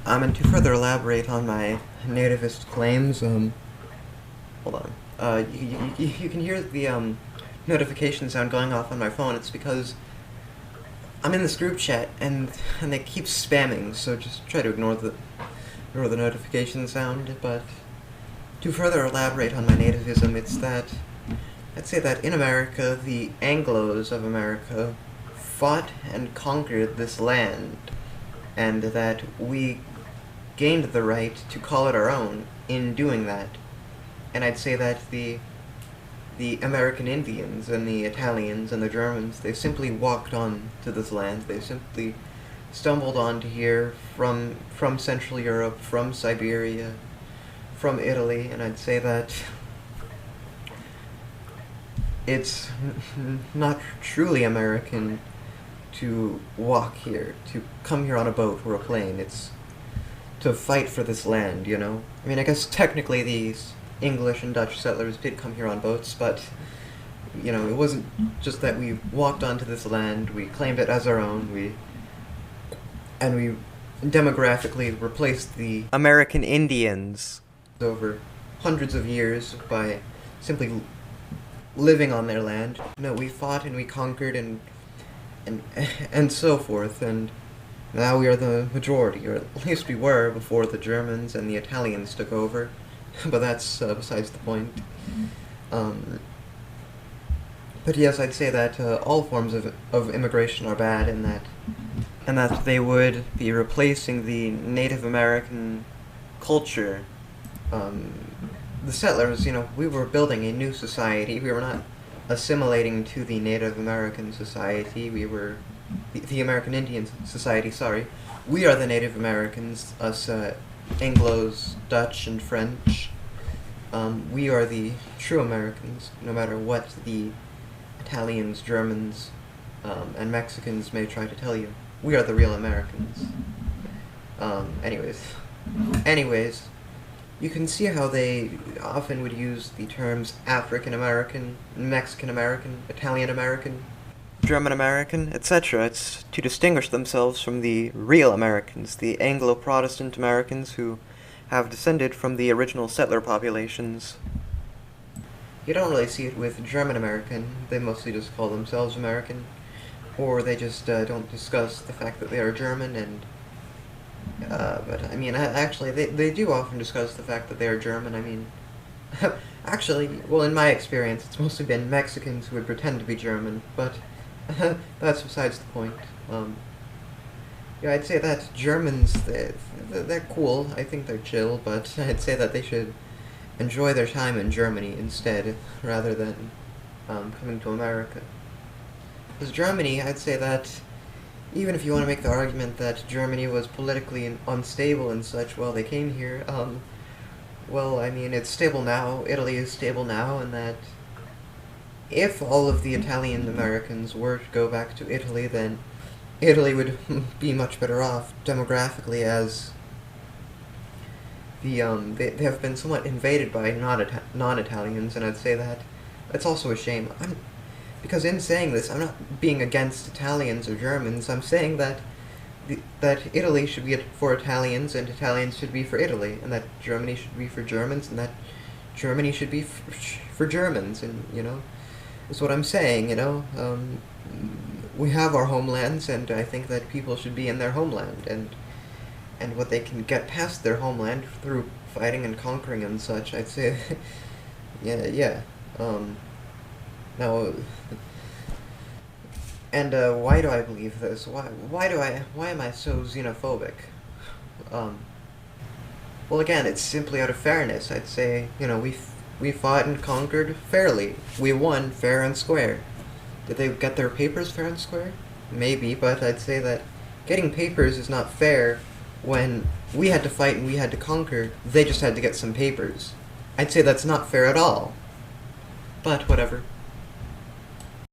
And to further elaborate on my nativist claims, hold on. You can hear the, notification sound going off on my phone. It's because I'm in this group chat, and they keep spamming, so just try to ignore the notification sound. But to further elaborate on my nativism, it's that I'd say that in America, the Anglos of America fought and conquered this land, and that we gained the right to call it our own in doing that. And I'd say that the American Indians and the Italians and the Germans, they simply walked on to this land. They simply stumbled onto here from Central Europe, from Siberia, from Italy, and I'd say that it's not truly American to walk here, to come here on a boat or a plane. It's to fight for this land, you know? I mean, I guess technically these English and Dutch settlers did come here on boats, but, you know, it wasn't just that we walked onto this land, we claimed it as our own, we demographically replaced the American Indians over hundreds of years by simply living on their land. No, we fought and we conquered and so forth, and now we are the majority, or at least we were before the Germans and the Italians took over. But that's besides the point. But yes, I'd say that all forms of immigration are bad, and that they would be replacing the Native American culture. The settlers, you know, we were building a new society. We were not assimilating to the Native American society. We were the American Indian society. Sorry, we are the Native Americans. Us. Anglos, Dutch, and French. We are the true Americans, no matter what the Italians, Germans, and Mexicans may try to tell you. We are the real Americans. Anyways, you can see how they often would use the terms African American, Mexican American, Italian American, German American, etc. It's to distinguish themselves from the real Americans, the Anglo-Protestant Americans who have descended from the original settler populations. You don't really see it with German American. They mostly just call themselves American, or they just don't discuss the fact that they are German. And but I mean, actually, they do often discuss the fact that they are German. I mean, actually, well, in my experience, it's mostly been Mexicans who would pretend to be German, but that's besides the point. Yeah, I'd say that Germans, they're cool. I think they're chill, but I'd say that they should enjoy their time in Germany instead, rather than coming to America. Because Germany, I'd say that even if you want to make the argument that Germany was politically unstable and such while they came here, well, I mean, it's stable now, Italy is stable now, and that if all of the Italian Americans were to go back to Italy, then Italy would be much better off demographically, as they have been somewhat invaded by non-Italians, and I'd say that that's also a shame. Because in saying this, I'm not being against Italians or Germans. I'm saying that that Italy should be for Italians, and Italians should be for Italy, and that Germany should be for Germans, and that Germany should be for Germans, and, you know, is what I'm saying, you know. We have our homelands, and I think that people should be in their homeland, and what they can get past their homeland through fighting and conquering and such, I'd say, yeah. Now, and why do I believe this? Why am I so xenophobic? Well, again, it's simply out of fairness. I'd say, you know, we fought and conquered fairly. We won fair and square. Did they get their papers fair and square? Maybe, but I'd say that getting papers is not fair when we had to fight and we had to conquer. They just had to get some papers. I'd say that's not fair at all. But whatever.